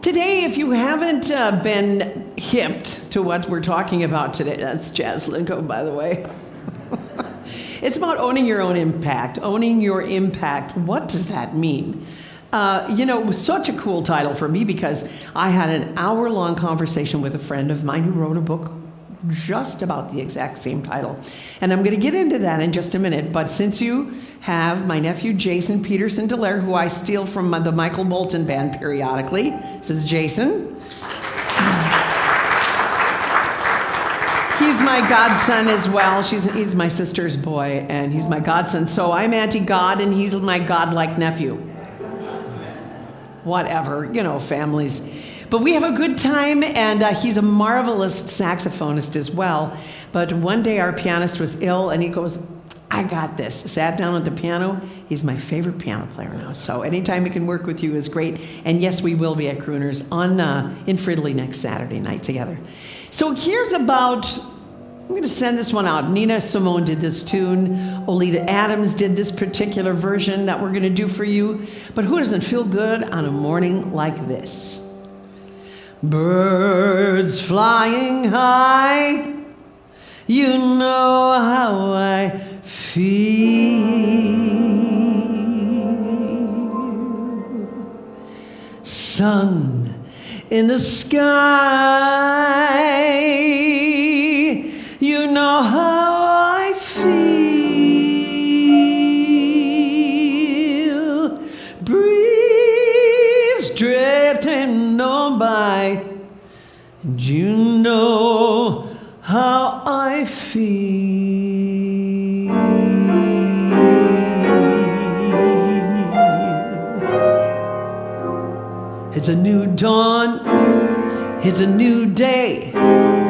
Today, if you haven't been hipped to what we're talking about today, that's Jazz Lingo, by the way. It's about owning your own impact. Owning your impact. What does that mean? It was such a cool title for me because I had an hour-long conversation with a friend of mine who wrote a book just about the exact same title. And I'm going to get into that in just a minute. But since you have my nephew, Jason Peterson Dallaire, who I steal from the Michael Bolton Band periodically. This is Jason. He's my godson as well. He's my sister's boy, and he's my godson. So I'm Auntie God, and he's my godlike nephew. Whatever, families. But we have a good time, and he's a marvelous saxophonist as well. But one day our pianist was ill, and he goes, I got this. Sat down at the piano. He's my favorite piano player now. So anytime he can work with you is great. And yes, we will be at Crooners in Fridley next Saturday night together. So here's I'm going to send this one out. Nina Simone did this tune. Olita Adams did this particular version that we're going to do for you. But who doesn't feel good on a morning like this? Birds flying high, you know how I feel. Sun in the sky, you know how I feel. Breeze drifting on by, and you know how I feel. It's a new dawn, it's a new day,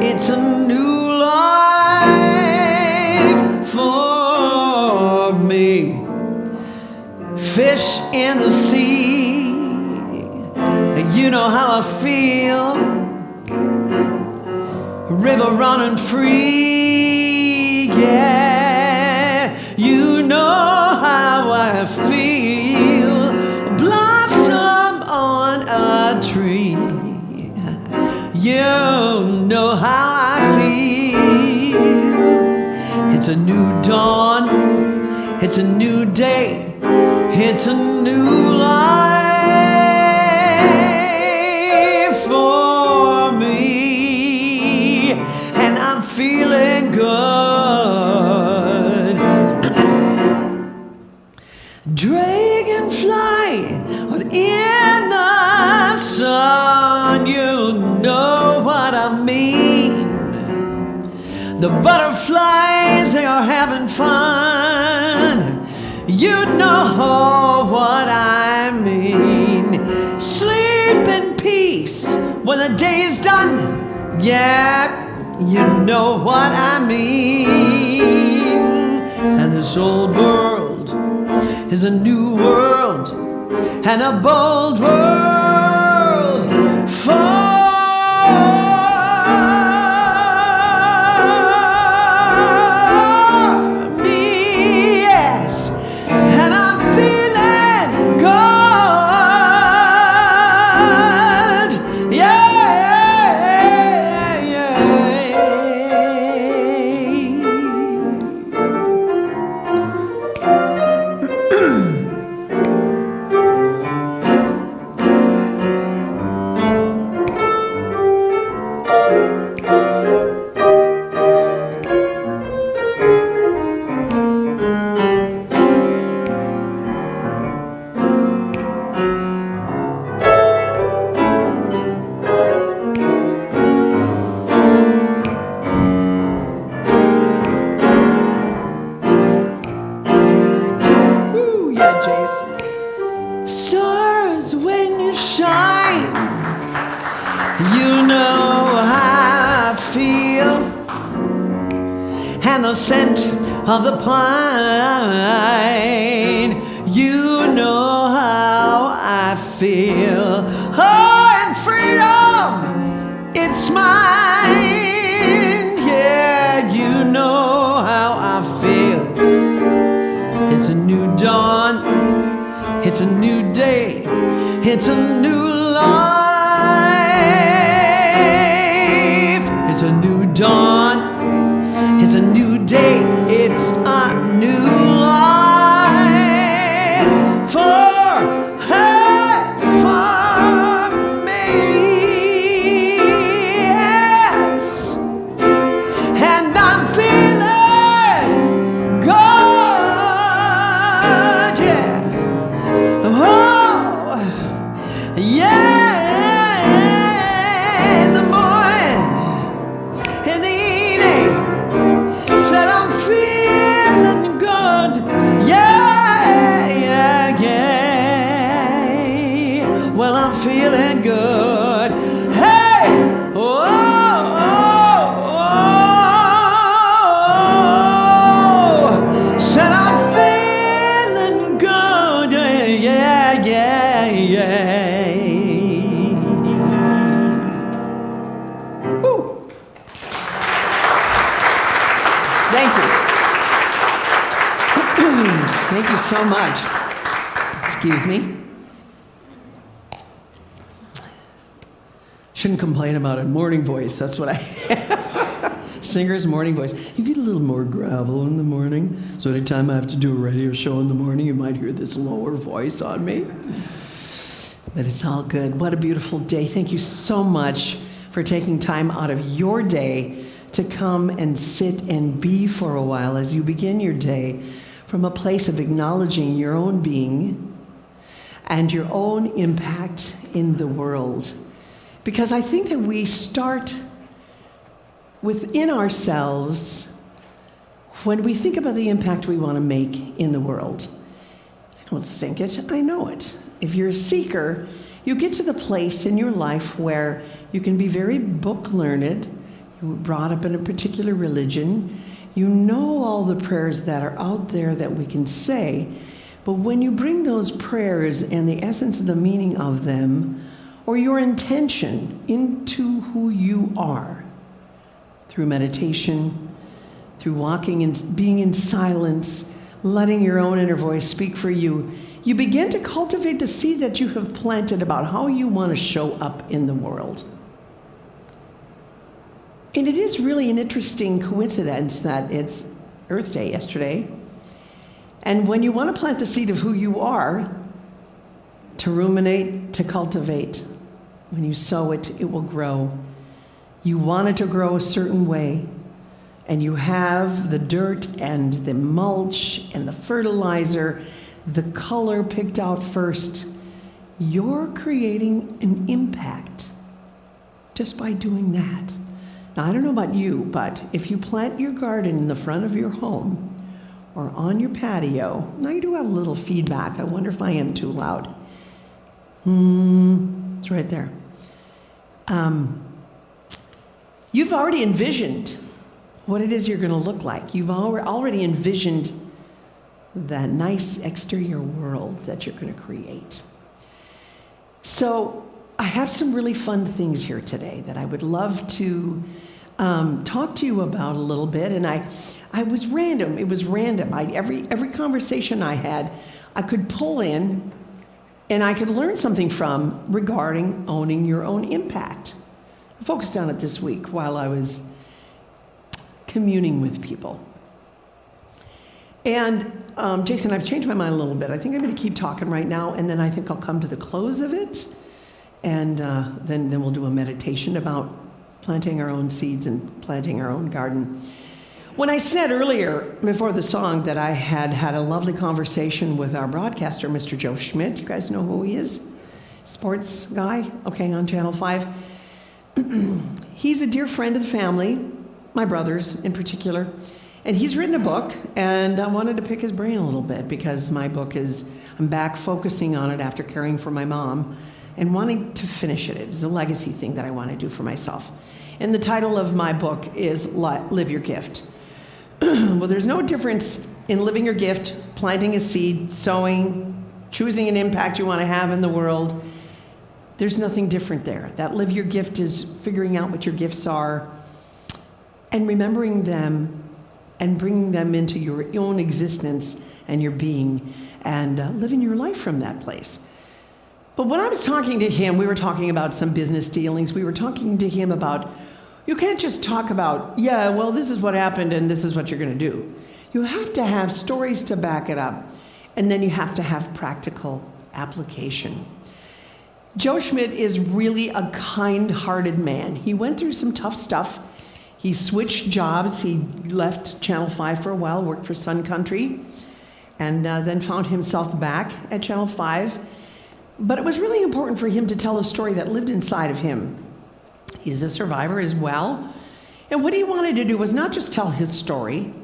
it's a new life for me. Fish in the sea, you know how I feel. River running free, yeah, you know how I feel. Blossom on a tree, you know how I feel. It's a new dawn, it's a new day, it's a new life for me, and I'm feeling good. Dragonfly out in the sun, you know what I mean. The butterflies, they are having fun, you know what I mean. Sleep in peace when the day is done, yeah, you know what I mean. And this old world is a new world, and a bold world for me, yes. And I'm feeling good, yeah, yeah. Stars, when you shine, you know how I feel. And the scent of the pine, you know how I feel. Oh, and freedom, it's mine. Yeah, you know how I feel. It's a new dawn, it's a new day, it's a new life feeling good. Hey! Oh, oh, oh. Said I'm feeling good. Yeah, yeah, yeah. Woo. Thank you. Thank you so much. Excuse me. Shouldn't complain about it. Morning voice, that's what I have. Singer's morning voice. You get a little more gravel in the morning, so anytime I have to do a radio show in the morning, you might hear this lower voice on me. But it's all good. What a beautiful day. Thank you so much for taking time out of your day to come and sit and be for a while as you begin your day from a place of acknowledging your own being and your own impact in the world. Because I think that we start within ourselves when we think about the impact we want to make in the world. I don't think it, I know it. If you're a seeker, you get to the place in your life where you can be very book learned, you were brought up in a particular religion, you know all the prayers that are out there that we can say, but when you bring those prayers and the essence of the meaning of them, or your intention into who you are, through meditation, through walking and being in silence, letting your own inner voice speak for you, you begin to cultivate the seed that you have planted about how you want to show up in the world. And it is really an interesting coincidence that it's Earth Day yesterday. And when you want to plant the seed of who you are, to ruminate, to cultivate, when you sow it, it will grow. You want it to grow a certain way, and you have the dirt and the mulch and the fertilizer, the color picked out first. You're creating an impact just by doing that. Now, I don't know about you, but if you plant your garden in the front of your home or on your patio, now you do have a little feedback. I wonder if I am too loud. It's right there. You've already envisioned what it is you're going to look like. You've already envisioned that nice exterior world that you're going to create. So I have some really fun things here today that I would love to talk to you about a little bit. And I was random. It was random. Every conversation I had, I could pull in and I could learn something from regarding owning your own impact. I focused on it this week while I was communing with people. And Jason, I've changed my mind a little bit. I think I'm going to keep talking right now, and then I think I'll come to the close of it, and then we'll do a meditation about planting our own seeds and planting our own garden. When I said earlier, before the song, that I had a lovely conversation with our broadcaster, Mr. Joe Schmidt. You guys know who he is? Sports guy, okay, on Channel 5. He's a dear friend of the family, my brothers in particular. And he's written a book, and I wanted to pick his brain a little bit because my book I'm back focusing on it after caring for my mom and wanting to finish it. It's a legacy thing that I want to do for myself. And the title of my book is Live Your Gift. Well, there's no difference in living your gift, planting a seed, sowing, choosing an impact you want to have in the world. There's nothing different there. That live your gift is figuring out what your gifts are and remembering them and bringing them into your own existence and your being and living your life from that place. But when I was talking to him, we were talking about some business dealings. We were talking to him about, you can't just talk about, yeah, well, this is what happened and this is what you're going to do. You have to have stories to back it up, and then you have to have practical application. Joe Schmidt is really a kind-hearted man. He went through some tough stuff. He switched jobs. He left Channel 5 for a while, worked for Sun Country, and then found himself back at Channel 5. But it was really important for him to tell a story that lived inside of him. He's a survivor as well. And what he wanted to do was not just tell his story.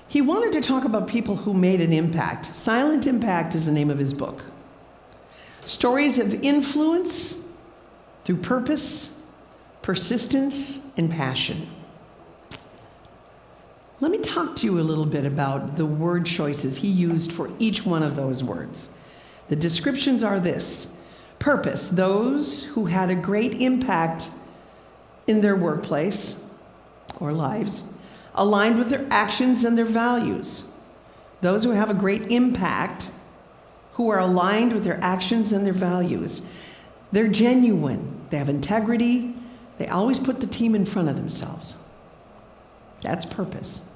He wanted to talk about people who made an impact. Silent Impact is the name of his book. Stories of influence through purpose, persistence, and passion. Let me talk to you a little bit about the word choices he used for each one of those words. The descriptions are this: purpose, those who had a great impact in their workplace or lives, aligned with their actions and their values. Those who have a great impact, who are aligned with their actions and their values. They're genuine, they have integrity, they always put the team in front of themselves. That's purpose.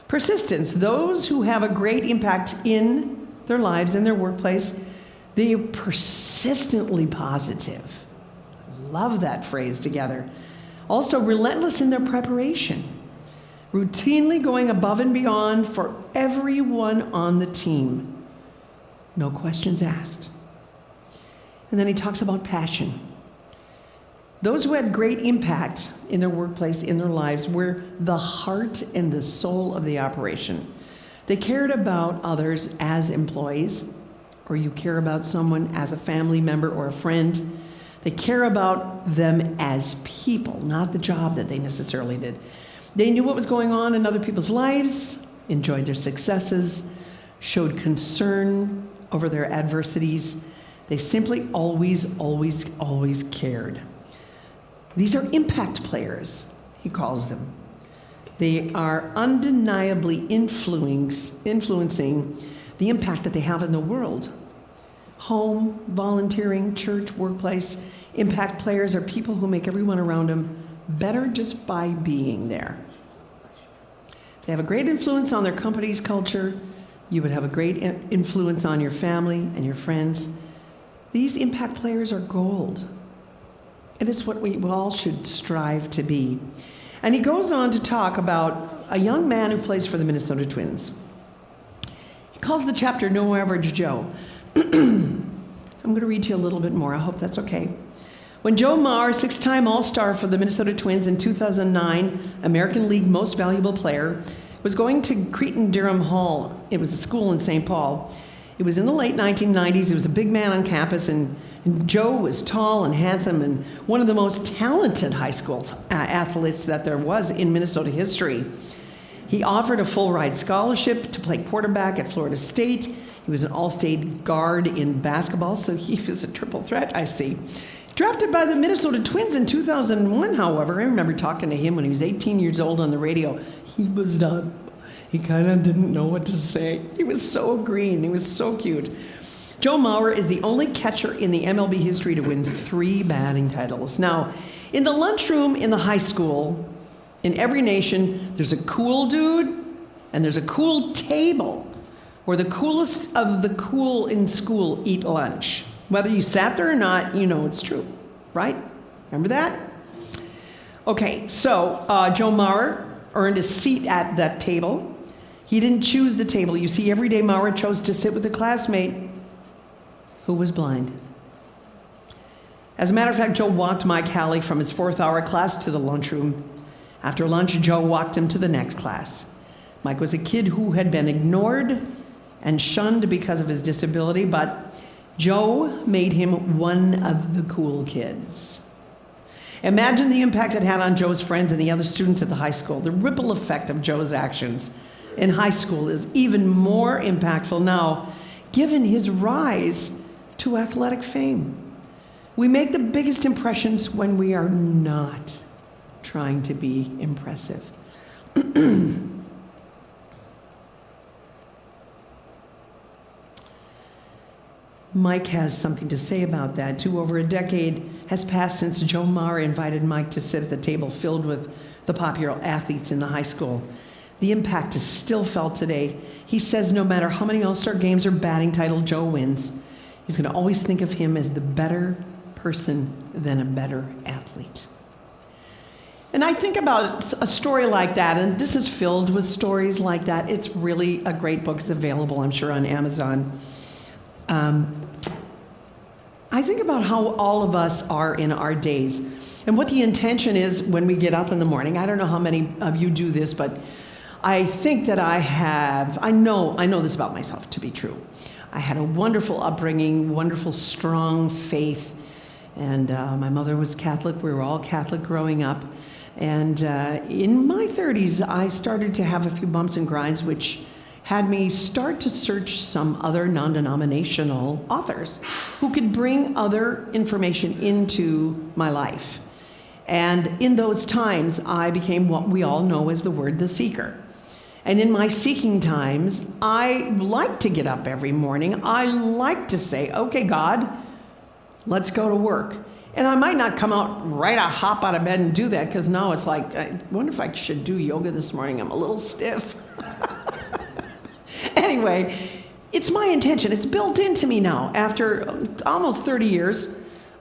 Persistence, those who have a great impact in their lives, in their workplace, they are persistently positive. Love that phrase together. Also, relentless in their preparation, routinely going above and beyond for everyone on the team. No questions asked. And then he talks about passion. Those who had great impact in their workplace, in their lives, were the heart and the soul of the operation. They cared about others as employees, or you care about someone as a family member or a friend. They care about them as people, not the job that they necessarily did. They knew what was going on in other people's lives, enjoyed their successes, showed concern over their adversities. They simply always cared. These are impact players, he calls them. They are undeniably influencing the impact that they have in the world. Home, volunteering, church, workplace. Impact players are people who make everyone around them better just by being there. They have a great influence on their company's culture. You would have a great influence on your family and your friends. These impact players are gold. And it's what we all should strive to be. And he goes on to talk about a young man who plays for the Minnesota Twins. He calls the chapter No Average Joe. I'm going to read to you a little bit more. I hope that's okay. When Joe Mauer, six-time All-Star for the Minnesota Twins in 2009, American League Most Valuable Player, was going to Cretin-Derham Hall. It was a school in St. Paul. It was in the late 1990s. He was a big man on campus, and Joe was tall and handsome and one of the most talented high school athletes that there was in Minnesota history. He offered a full-ride scholarship to play quarterback at Florida State. He was an all-state guard in basketball, so he was a triple threat, I see. Drafted by the Minnesota Twins in 2001, however, I remember talking to him when he was 18 years old on the radio. He was done. He kind of didn't know what to say. He was so green. He was so cute. Joe Mauer is the only catcher in the MLB history to win 3 batting titles. Now, in the lunchroom in the high school, in every nation, there's a cool dude and there's a cool table where the coolest of the cool in school eat lunch. Whether you sat there or not, you know it's true, right? Remember that? Okay, so Joe Mauer earned a seat at that table. He didn't choose the table. You see, every day Mauer chose to sit with a classmate who was blind. As a matter of fact, Joe walked Mike Halley from his 4th hour class to the lunchroom. After lunch, Joe walked him to the next class. Mike was a kid who had been ignored and shunned because of his disability, but Joe made him one of the cool kids. Imagine the impact it had on Joe's friends and the other students at the high school. The ripple effect of Joe's actions in high school is even more impactful now, given his rise to athletic fame. We make the biggest impressions when we are not trying to be impressive. Mike has something to say about that, too. Over a decade has passed since Joe Mauer invited Mike to sit at the table filled with the popular athletes in the high school. The impact is still felt today. He says no matter how many All-Star games or batting title Joe wins, he's going to always think of him as the better person than a better athlete. And I think about a story like that, and this is filled with stories like that. It's really a great book. It's available, I'm sure, on Amazon. I think about how all of us are in our days and what the intention is when we get up in the morning. I don't know how many of you do this, but I think that I know this about myself to be true. I had a wonderful upbringing, wonderful, strong faith, And my mother was Catholic. We were all Catholic growing up. And in my 30s, I started to have a few bumps and grinds, which had me start to search some other non-denominational authors who could bring other information into my life. And in those times, I became what we all know as the word the seeker. And in my seeking times, I like to get up every morning. I like to say, okay, God, let's go to work. And I might not come out hop out of bed and do that, because now it's like, I wonder if I should do yoga this morning. I'm a little stiff. Anyway, it's my intention. It's built into me now after almost 30 years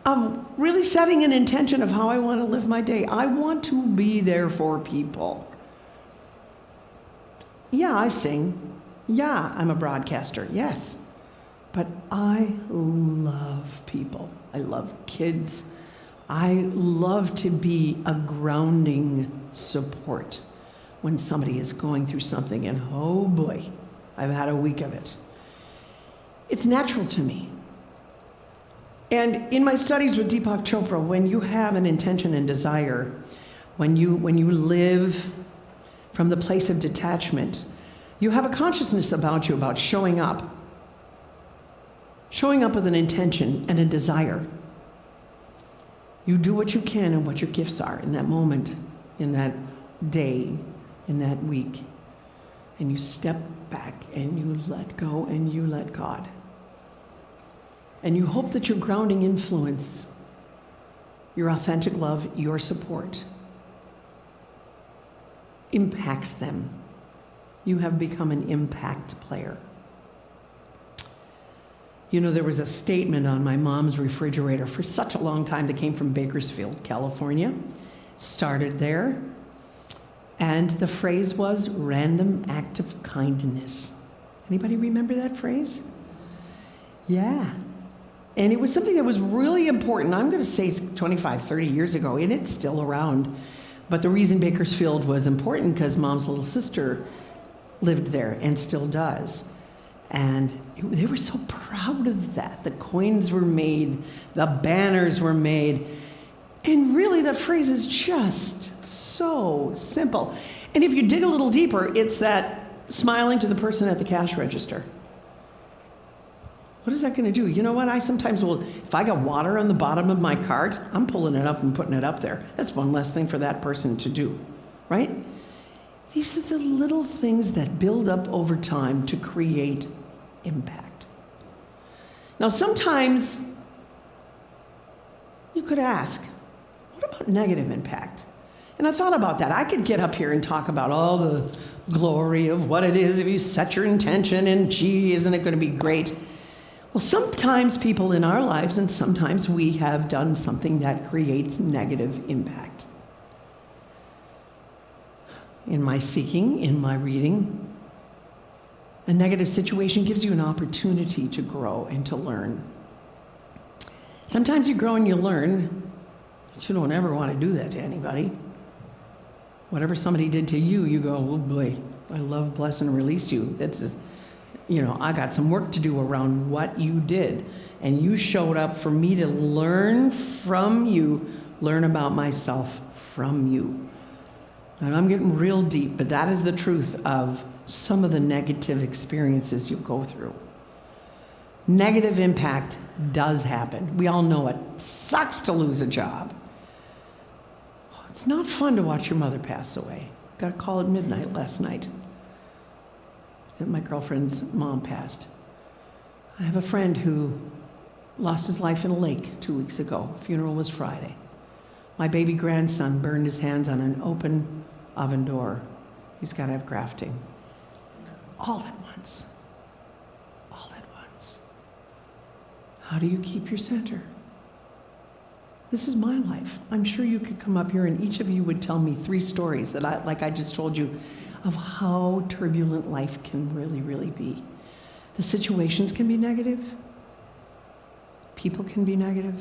of really setting an intention of how I want to live my day. I want to be there for people. Yeah, I sing. Yeah, I'm a broadcaster. Yes. But I love people. I love kids. I love to be a grounding support when somebody is going through something, and oh boy, I've had a week of it. It's natural to me. And in my studies with Deepak Chopra, when you have an intention and desire, when you live from the place of detachment, you have a consciousness about you about showing up with an intention and a desire. You do what you can and what your gifts are in that moment, in that day, in that week. And you step back and you let go and you let God. And you hope that your grounding influence, your authentic love, your support, impacts them. You have become an impact player. You know, there was a statement on my mom's refrigerator for such a long time that came from Bakersfield, California. Started there. And the phrase was, random act of kindness. Anybody remember that phrase? Yeah. And it was something that was really important. I'm going to say it's 25, 30 years ago, and it's still around. But the reason Bakersfield was important because Mom's little sister lived there and still does. And they were so proud of that. The coins were made, the banners were made. And really, that phrase is just so simple. And if you dig a little deeper, it's that smiling to the person at the cash register. What is that going to do? You know what? I sometimes will, if I got water on the bottom of my cart, I'm pulling it up and putting it up there. That's one less thing for that person to do, right? These are the little things that build up over time to create impact. Now, sometimes you could ask, what about negative impact? And I thought about that. I could get up here and talk about all the glory of what it is if you set your intention and gee, isn't it going to be great? Well, sometimes people in our lives, and sometimes we have done something that creates negative impact. In my seeking, in my reading, a negative situation gives you an opportunity to grow and to learn. Sometimes you grow and you learn, but you don't ever want to do that to anybody. Whatever somebody did to you, you go, oh boy, I love, bless, and release you. That's, I got some work to do around what you did. And you showed up for me to learn from you, learn about myself from you. And I'm getting real deep, but that is the truth of some of the negative experiences you go through. Negative impact does happen. We all know it. Sucks to lose a job. It's not fun to watch your mother pass away. Got a call at midnight last night. My girlfriend's mom passed. I have a friend who lost his life in a lake 2 weeks ago. Funeral was Friday. My baby grandson burned his hands on an open oven door. He's got to have grafting. All at once. All at once. How do you keep your center? This is my life. I'm sure you could come up here and each of you would tell me 3 stories that like I just told you, of how turbulent life can really, really be. The situations can be negative. People can be negative.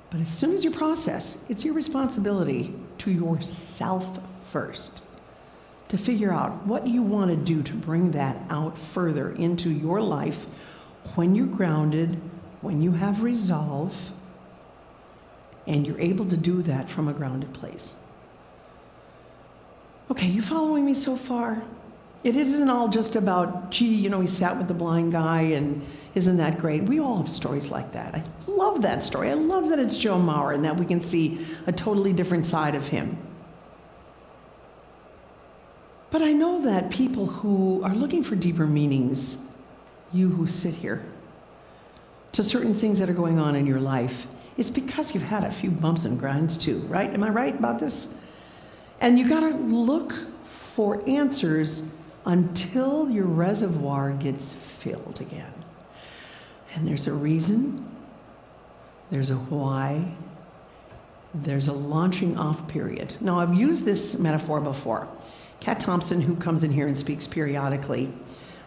But as soon as you process, it's your responsibility to yourself first to figure out what you want to do to bring that out further into your life when you're grounded, when you have resolve and you're able to do that from a grounded place. Okay, you following me so far? It isn't all just about, gee, he sat with the blind guy and isn't that great? We all have stories like that. I love that story. I love that it's Joe Mauer and that we can see a totally different side of him. But I know that people who are looking for deeper meanings, you who sit here, to certain things that are going on in your life, it's because you've had a few bumps and grinds too, right? Am I right about this? And you gotta look for answers until your reservoir gets filled again. And there's a reason, there's a why, there's a launching off period. Now, I've used this metaphor before. Kat Thompson, who comes in here and speaks periodically,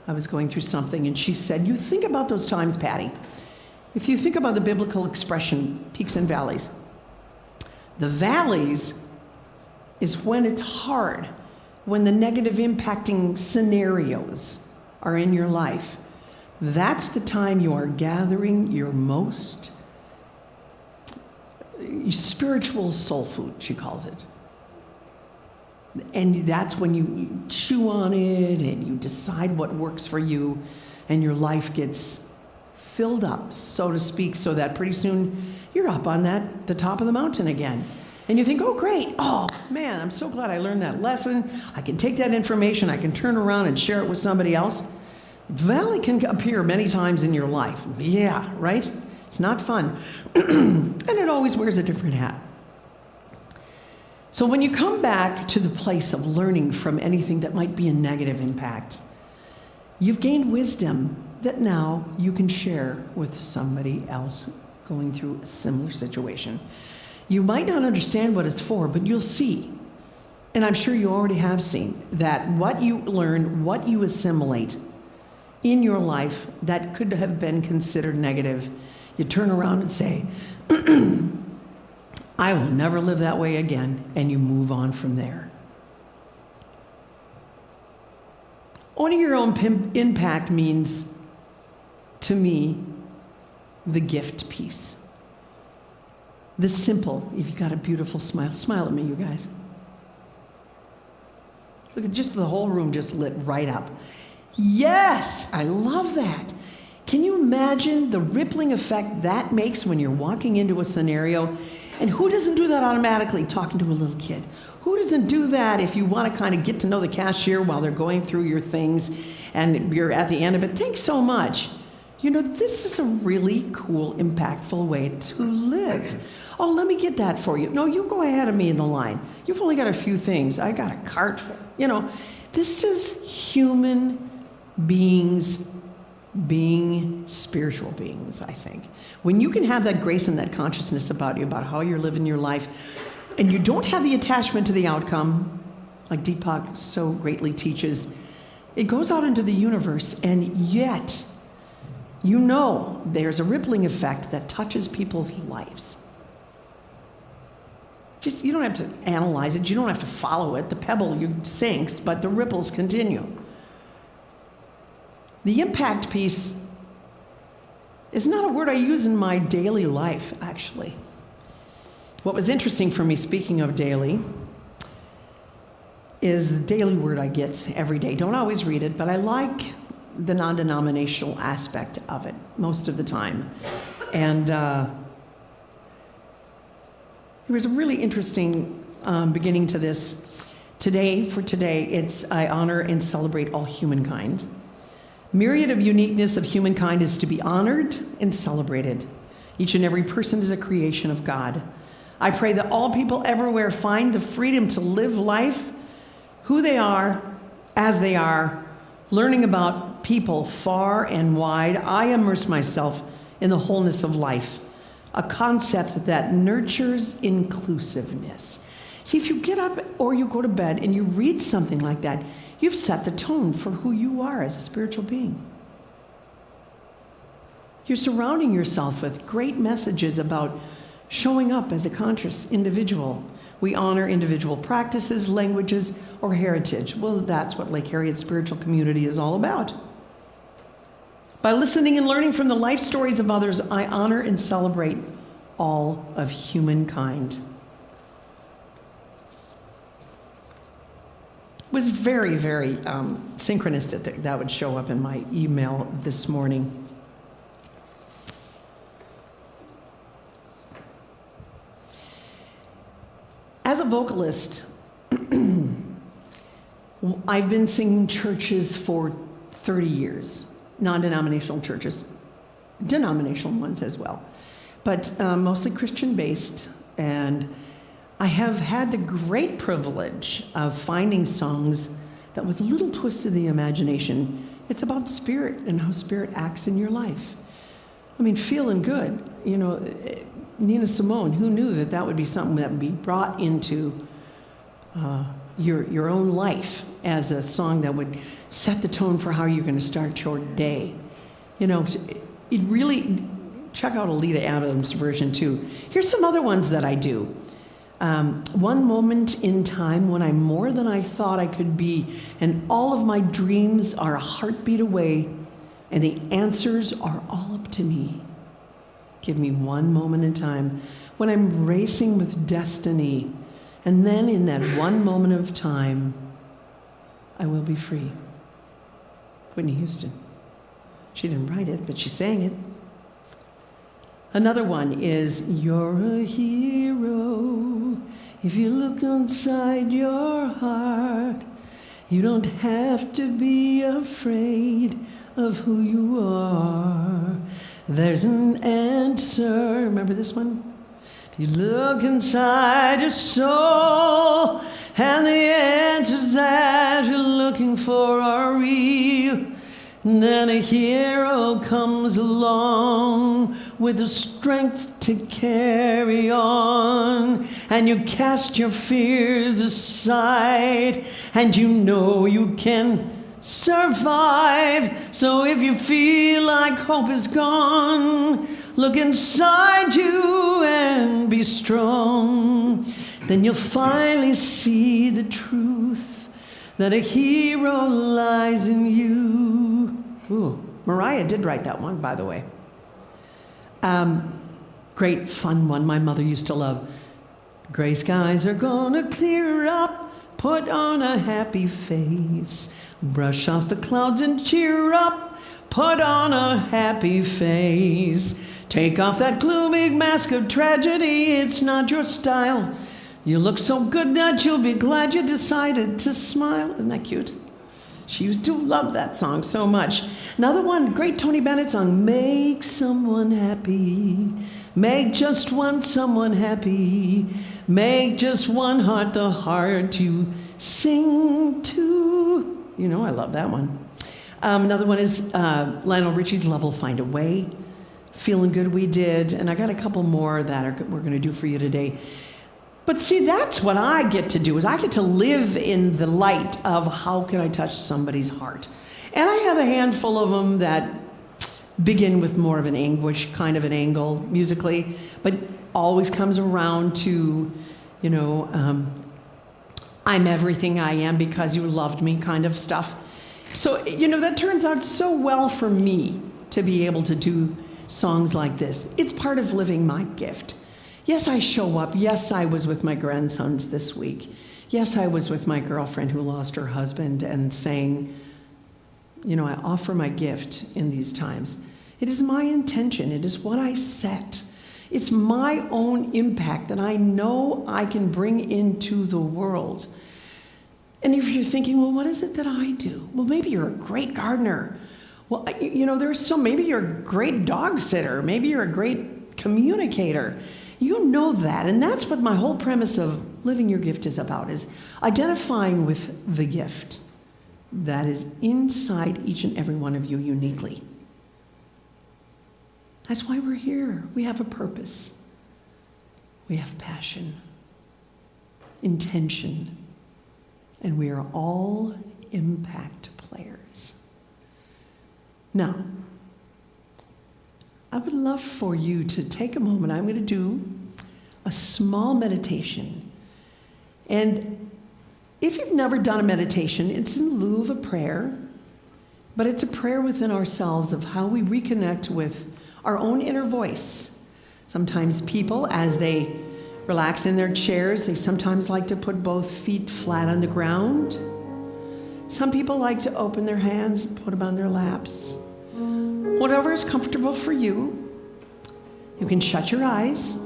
I was going through something and she said, you think about those times, Patty. If you think about the biblical expression, peaks and valleys, the valleys is when it's hard, when the negative impacting scenarios are in your life. That's the time you are gathering your most spiritual soul food, she calls it. And that's when you chew on it and you decide what works for you and your life gets filled up, so to speak, so that pretty soon you're up on the top of the mountain again. And you think, oh, great. Oh, man, I'm so glad I learned that lesson. I can take that information. I can turn around and share it with somebody else. Valley can appear many times in your life. Yeah, right? It's not fun. And it always wears a different hat. So when you come back to the place of learning from anything that might be a negative impact, you've gained wisdom that now you can share with somebody else going through a similar situation. You might not understand what it's for, but you'll see, and I'm sure you already have seen, that what you learn, what you assimilate in your life that could have been considered negative, you turn around and say, I will never live that way again, and you move on from there. Owning your own impact means, to me, the gift piece. The simple, if you got a beautiful smile at me, you guys. Look at just the whole room just lit right up. Yes, I love that. Can you imagine the rippling effect that makes when you're walking into a scenario? And who doesn't do that automatically, talking to a little kid? Who doesn't do that if you want to kind of get to know the cashier while they're going through your things and you're at the end of it? Thanks so much. This is a really cool, impactful way to live. Oh, let me get that for you. No, you go ahead of me in the line. You've only got a few things. I got a cart full. This is human beings being spiritual beings, I think. When you can have that grace and that consciousness about you, about how you're living your life, and you don't have the attachment to the outcome, like Deepak so greatly teaches, it goes out into the universe, and yet there's a rippling effect that touches people's lives. You don't have to analyze it. You don't have to follow it. The pebble sinks, but the ripples continue. The impact piece is not a word I use in my daily life, actually. What was interesting for me, speaking of daily, is the daily word I get every day. Don't always read it, but I like the non-denominational aspect of it most of the time. And there was a really interesting beginning to this. Today, it's I honor and celebrate all humankind. Myriad of uniqueness of humankind is to be honored and celebrated. Each and every person is a creation of God. I pray that all people everywhere find the freedom to live life who they are, as they are, learning about people far and wide. I immerse myself in the wholeness of life, a concept that nurtures inclusiveness. See, if you get up or you go to bed and you read something like that, you've set the tone for who you are as a spiritual being. You're surrounding yourself with great messages about showing up as a conscious individual. We honor individual practices, languages, or heritage. Well, that's what Lake Harriet Spiritual Community is all about. By listening and learning from the life stories of others, I honor and celebrate all of humankind. It was very, very synchronistic that would show up in my email this morning. As a vocalist, I've been singing churches for 30 years, non-denominational churches, denominational ones as well, but mostly Christian-based. And I have had the great privilege of finding songs that, with a little twist of the imagination, it's about spirit and how spirit acts in your life. I mean, feeling good, you know, Nina Simone, who knew that that would be something that would be brought into your own life as a song that would set the tone for how you're going to start your day. You know, it really, check out Alita Adams' version too. Here's some other ones that I do. One moment in time when I'm more than I thought I could be, and all of my dreams are a heartbeat away, and the answers are all up to me. Give me one moment in time when I'm racing with destiny, and then in that one moment of time, I will be free. Whitney Houston. She didn't write it, but she sang it. Another one is, you're a hero if you look inside your heart. You don't have to be afraid of who you are. There's an answer. Remember this one? If you look inside your soul, and the answers that you're looking for are real, then a hero comes along with the strength to carry on, and you cast your fears aside, and you know you can survive. So if you feel like hope is gone, look inside you and be strong. Then you'll finally see the truth, that a hero lies in you. Ooh, Mariah did write that one, by the way. Great fun one my mother used to love. Gray skies are gonna clear up, put on a happy face. Brush off the clouds and cheer up, put on a happy face. Take off that gloomy mask of tragedy, it's not your style. You look so good that you'll be glad you decided to smile. Isn't that cute? She used to love that song so much. Another one, great Tony Bennett song, Make Someone Happy. Make just one someone happy. Make just one heart the heart you sing to. You know I love that one. Another one is Lionel Richie's Love Will Find a Way. Feeling Good We did. And I got a couple more that we're going to do for you today. But see, that's what I get to do, is I get to live in the light of how can I touch somebody's heart. And I have a handful of them that begin with more of an anguish kind of an angle musically, but always comes around to, you know, I'm everything I am because you loved me kind of stuff. So, you know, that turns out so well for me to be able to do songs like this. It's part of living my gift. Yes, I show up. Yes, I was with my grandsons this week. Yes, I was with my girlfriend who lost her husband and saying, you know, I offer my gift in these times. It is my intention. It is what I set. It's my own impact that I know I can bring into the world. And if you're thinking, well, what is it that I do? Well, maybe you're a great gardener. Well, you know, maybe you're a great dog sitter. Maybe you're a great communicator. You know that, and that's what my whole premise of living your gift is about, is identifying with the gift that is inside each and every one of you uniquely. That's why we're here. We have a purpose. We have passion, intention, and we are all impact players. Now, I would love for you to take a moment. I'm going to do a small meditation. And if you've never done a meditation, it's in lieu of a prayer. but it's a prayer within ourselves of how we reconnect with our own inner voice. Sometimes people, as they relax in their chairs, they sometimes like to put both feet flat on the ground. Some people like to open their hands and put them on their laps. Whatever is comfortable for you. You can shut your eyes.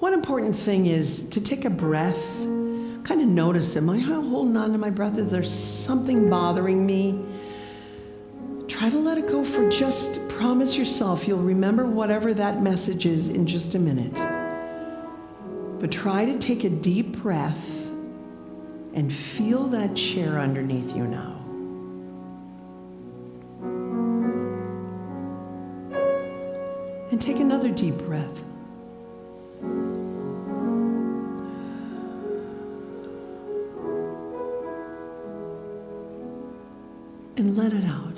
One important thing is to take a breath. Kind of notice, am I holding on to my breath? Is there something bothering me? Try to let it go for just, promise yourself you'll remember whatever that message is in just a minute. But try to take a deep breath and feel that chair underneath you now. And take another deep breath. And let it out.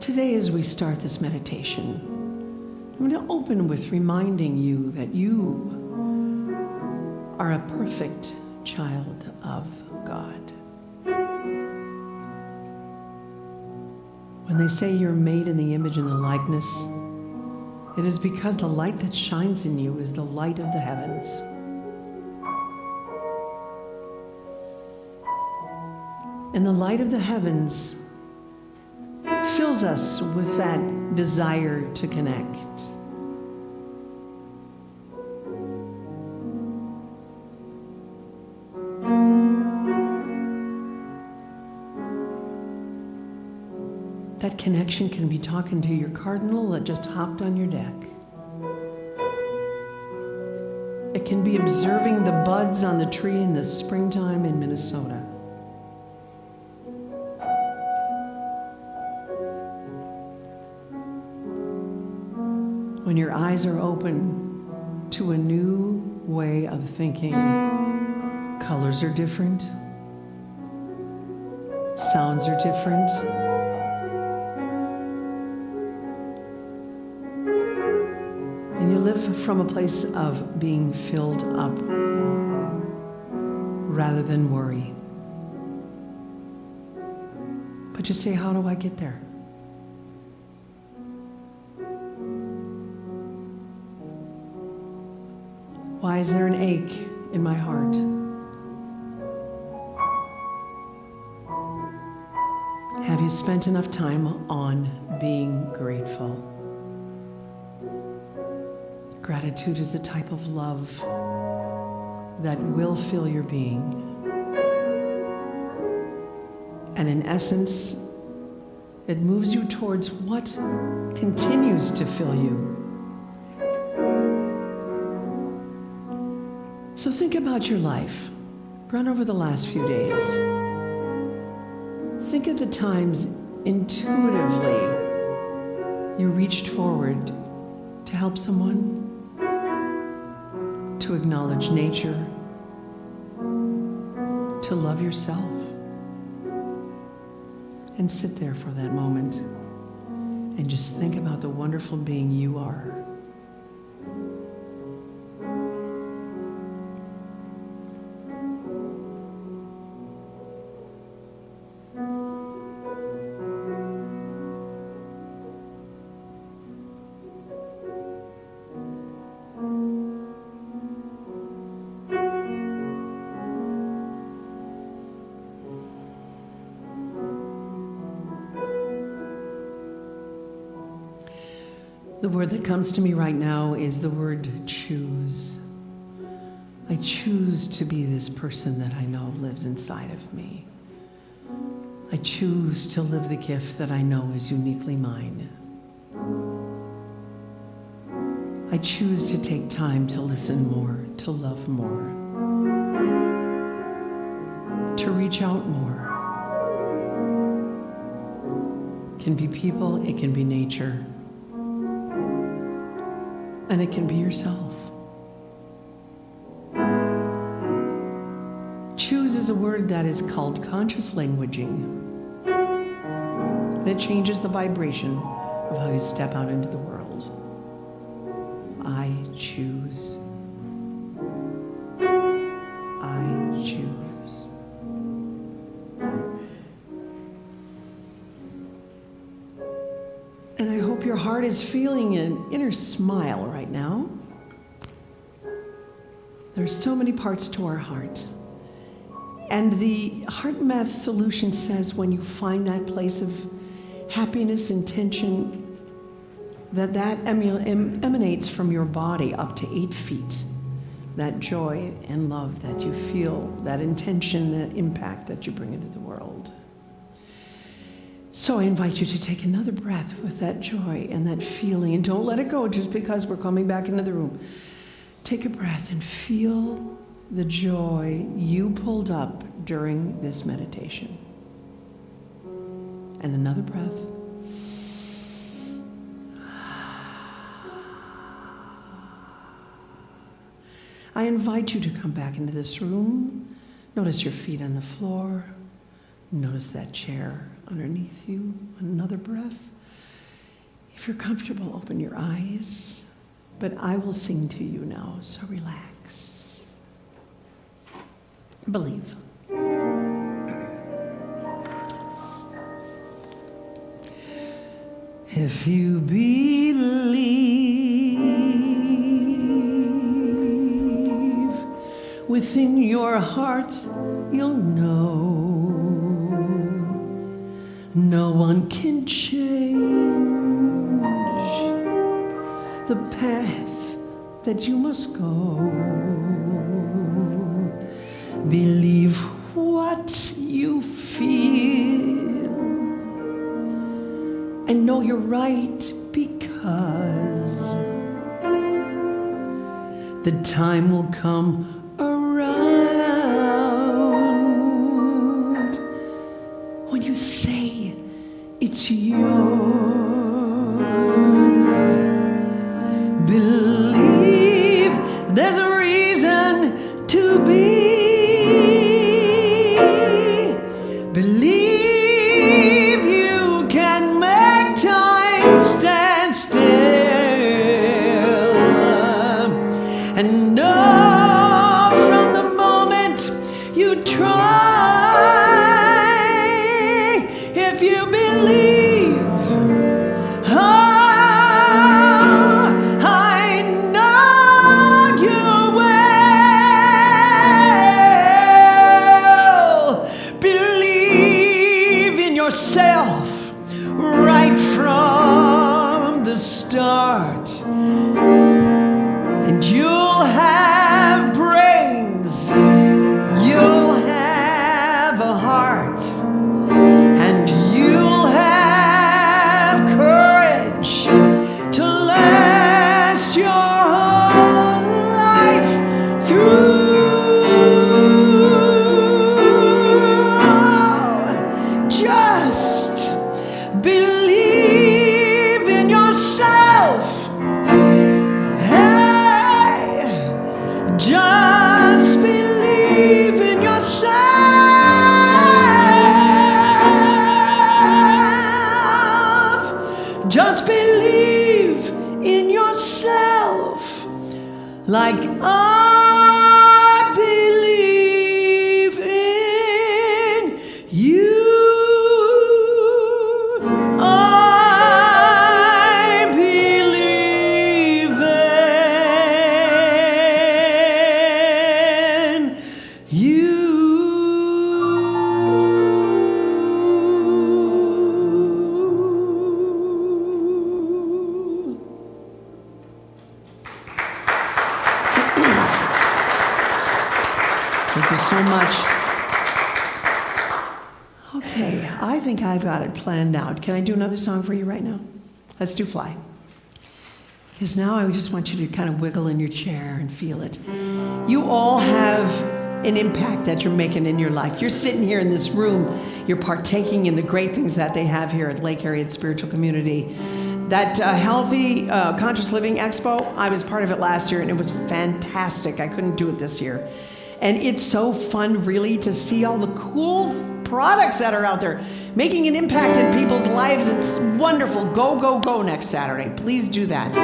Today, as we start this meditation, I'm going to open with reminding you that you are a perfect child of God. When they say you're made in the image and the likeness, it is because the light that shines in you is the light of the heavens. And the light of the heavens fills us with that desire to connect. That connection can be talking to your cardinal that just hopped on your deck. It can be observing the buds on the tree in the springtime in Minnesota. When your eyes are open to a new way of thinking, colors are different, sounds are different. And you live from a place of being filled up rather than worry. But you say, how do I get there? Why is there an ache in my heart? Have you spent enough time on being grateful? Gratitude is a type of love that will fill your being. And in essence, it moves you towards what continues to fill you. So think about your life. Run over the last few days. Think of the times intuitively you reached forward to help someone, to acknowledge nature, to love yourself, and sit there for that moment and just think about the wonderful being you are. The word that comes to me right now is the word choose. I choose to be this person that I know lives inside of me. I choose to live the gift that I know is uniquely mine. I choose to take time to listen more, to love more, to reach out more. It can be people, it can be nature. And it can be yourself. Choose is a word that is called conscious languaging. And it changes the vibration of how you step out into the world. I choose. I choose. And I hope your heart is feeling an inner smile right now. There's so many parts to our heart. And the Heart Math Solution says when you find that place of happiness and tension, that emanates from your body up to 8 feet. That joy and love that you feel, that intention, that impact that you bring into the world. So I invite you to take another breath with that joy and that feeling, and don't let it go just because we're coming back into the room. Take a breath and feel the joy you pulled up during this meditation. And another breath. I invite you to come back into this room. Notice your feet on the floor. Notice that chair underneath you. Another breath. If you're comfortable, open your eyes. But I will sing to you now, so relax. Believe. If you believe within your heart, you'll know no one can change the path that you must go. Believe what you feel and know you're right, because the time will come around when you say it's yours. Believe there's a reason to be. Believe you can make time stand still, and know from the moment you try, if you believe, I know you will. Believe in yourself right from the start, and you'll have brains, you'll have a heart, and you'll have courage to last your whole life through. Just believe in yourself. Hey, just believe in yourself. Just believe in yourself, like I believe in you. I believe in you. Thank you so much. Okay, I think I've got it planned out. Can I do another song for you right now? Let's do Fly. Because now I just want you to kind of wiggle in your chair and feel it. You all have an impact that you're making in your life. You're sitting here in this room. You're partaking in the great things that they have here at Lake Harriet Spiritual Community. That Healthy Conscious Living Expo, I was part of it last year, and it was fantastic. I couldn't do it this year. And it's so fun, really, to see all the cool products that are out there making an impact in people's lives. It's wonderful. Go, go, go next Saturday. Please do that.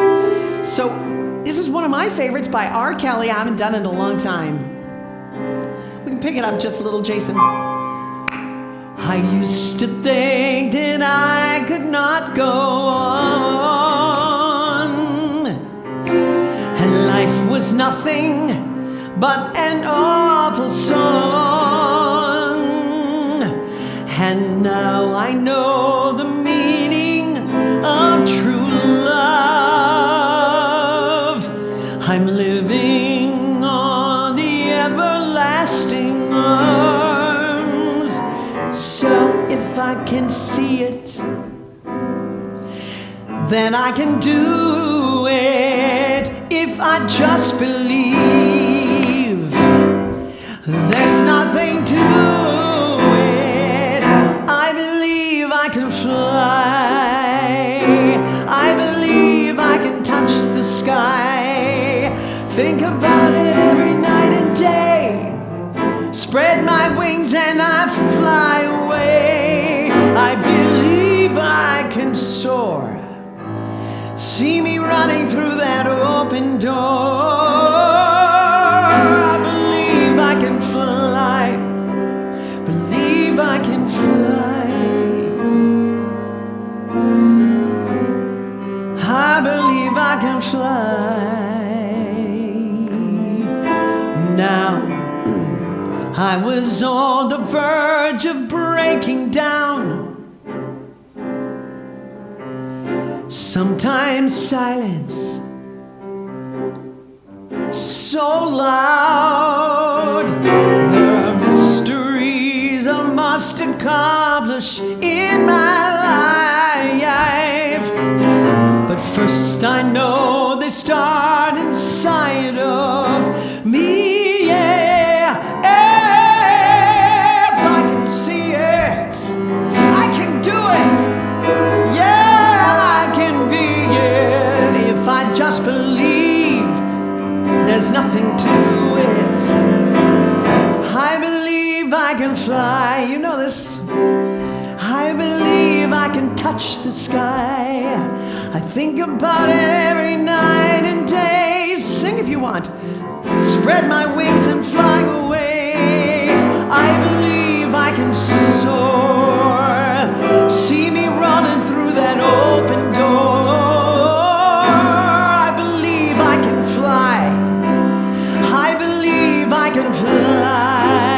So This is one of my favorites by R. Kelly. I haven't done it in a long time. We can pick it up just a little, Jason. I used to think that I could not go on, and life was nothing but an awful song. And now I know the meaning of true love. I'm living on the everlasting arms. So if I can see it, then I can do it. If I just believe, there's nothing to it. I believe I can fly. I believe I can touch the sky. Think about it every night and day. Spread my wings and I fly away. I believe I can soar. See me running through that open door. I believe I can fly. Believe I can fly. I believe I can fly. Now I was on the verge of breaking down. Sometimes silence so loud. There are mysteries I must accomplish in my life. But first I know they start inside of me. Yeah. If I can see it, I can do it. Yeah, I can be it. If I just believe, there's nothing to it. I believe I can fly. You know this. I believe I can touch the sky. I think about it every night and day. Sing if you want. Spread my wings and fly away. I believe I can soar. See me running through that open door. I believe I can fly. I believe I can fly.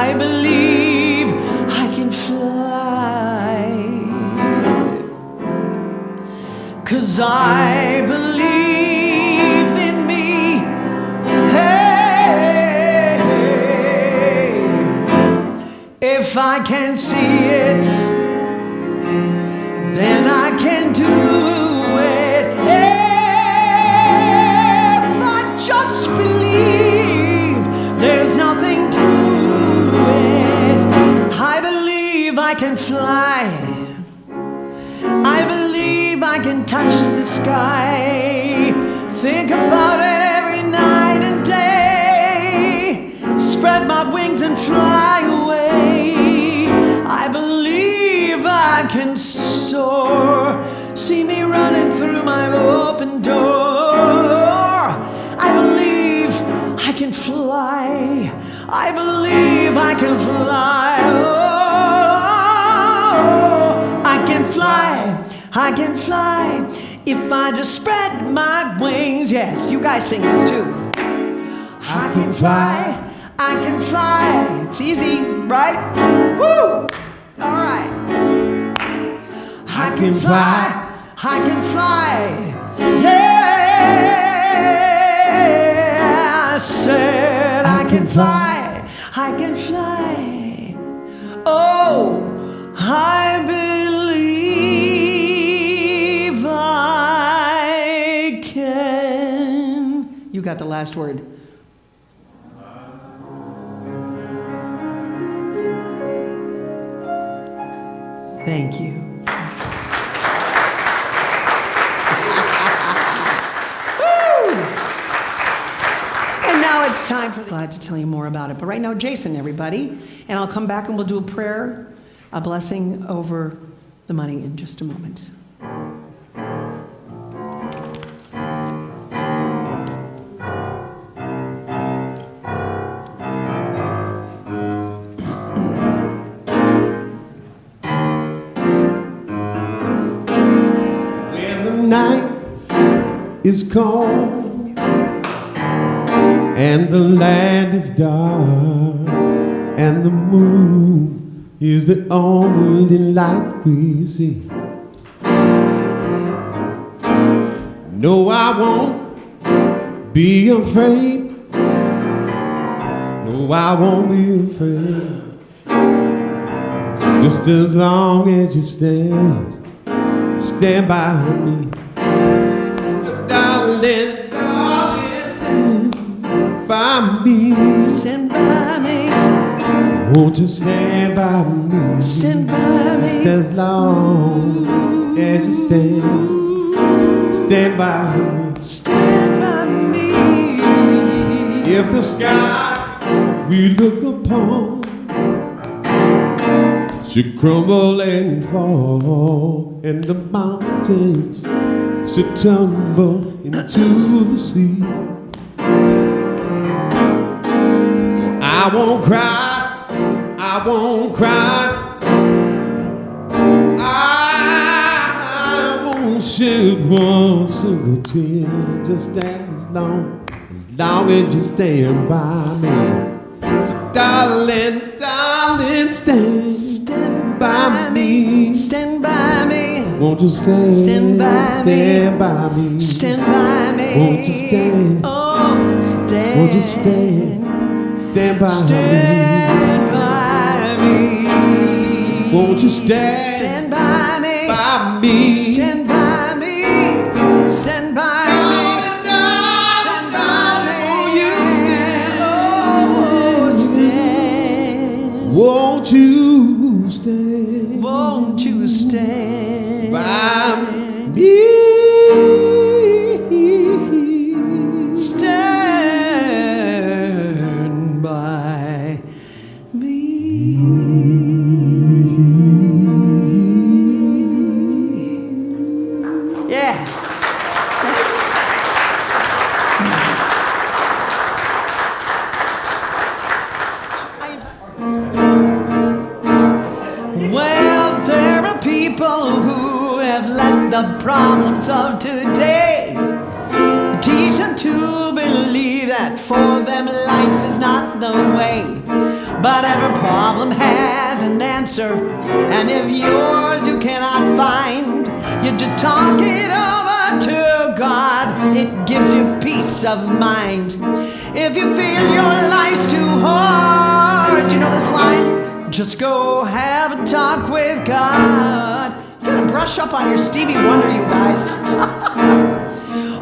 I believe I can fly. 'Cause I believe in me. Hey, if I can see it, then I can do it. If I just believe, there's nothing to it. I believe I can fly. I believe I can touch the sky. Think about it every night and day. Spread my wings and fly away. I believe I can soar. See me running through my open door. I believe I can fly. I believe I can fly. Oh, I can fly. I can fly. If I just spread my wings. Yes, you guys sing this too. I can fly. I can fly. It's easy, right? Woo! All right. I can fly. I can fly. Yeah! I said I can fly. I can fly. Oh, I believe I can. You got the last word. Thank you. And now it's time for glad to tell you more about it. But right now, Jason, everybody, and I'll come back and we'll do a prayer, a blessing over the money in just a moment. is cold and the land is dark and the moon is the only light we see. No, I won't be afraid. No, I won't be afraid. Just as long as you stand by me. So darling, darling, stand by me. Stand by me. Won't you stand by me? Stand by me. Just as long as you stand by me. Stand by me. If the sky we look upon should crumble and fall, and the mountains should tumble into the sea, I won't cry, I won't cry, I won't shed one single tear, just as long as you stand by me. So darling, darling, stand by me. Stand by me. Won't you stand by me? Stand by me. Won't you stand? Oh, stand. Won't you stand by me? Won't you stand by me? By me. Stand by me. Stand by me. Won't you stand? Won't you stand by me? Stand by me. Yeah. Well, there are people who have let the problems of today teach them to believe that for them life is not the way. But every problem has an answer, and if yours you cannot find, you just talk it over to God. It gives you peace of mind. If you feel your life's too hard, you know this line? Just go have a talk with God. You gotta brush up on your Stevie Wonder, you guys.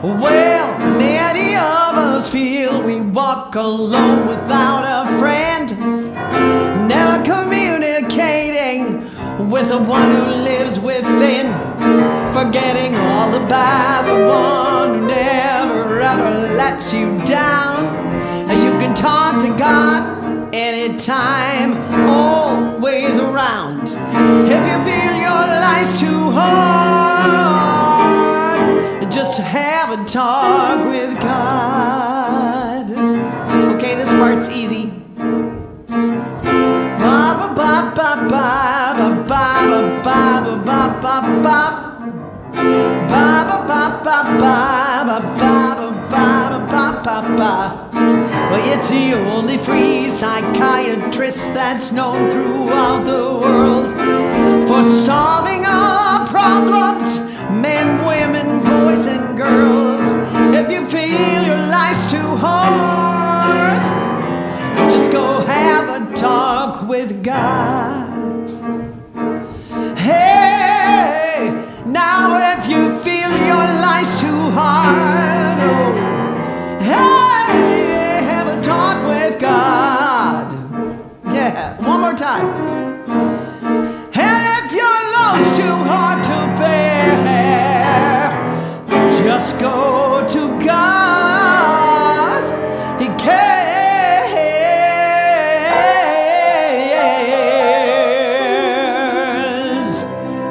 Well, many of us feel we walk alone without a friend, never communicating with the one who lives within, forgetting all about the one who never ever lets you down. You can talk to God anytime, always around. If you feel your life's too hard, just have a talk with God. Okay, this part's easy. Ba ba ba ba ba ba ba ba ba ba ba ba. Ba ba ba ba ba ba ba ba ba ba ba. Well, it's the only free psychiatrist that's known throughout the world for solving all problems, men, women, boys, and girls. If you feel your life's too hard, just go have a talk with God. Hey, now if you feel your life's too hard, oh, hey, have a talk with God. Yeah, one more time. And if your load's too hard to bear, just go to God. He cares.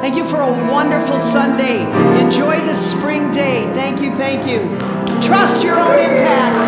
Thank you for a wonderful Sunday. Enjoy this spring day. Thank you, thank you. Trust your own impact.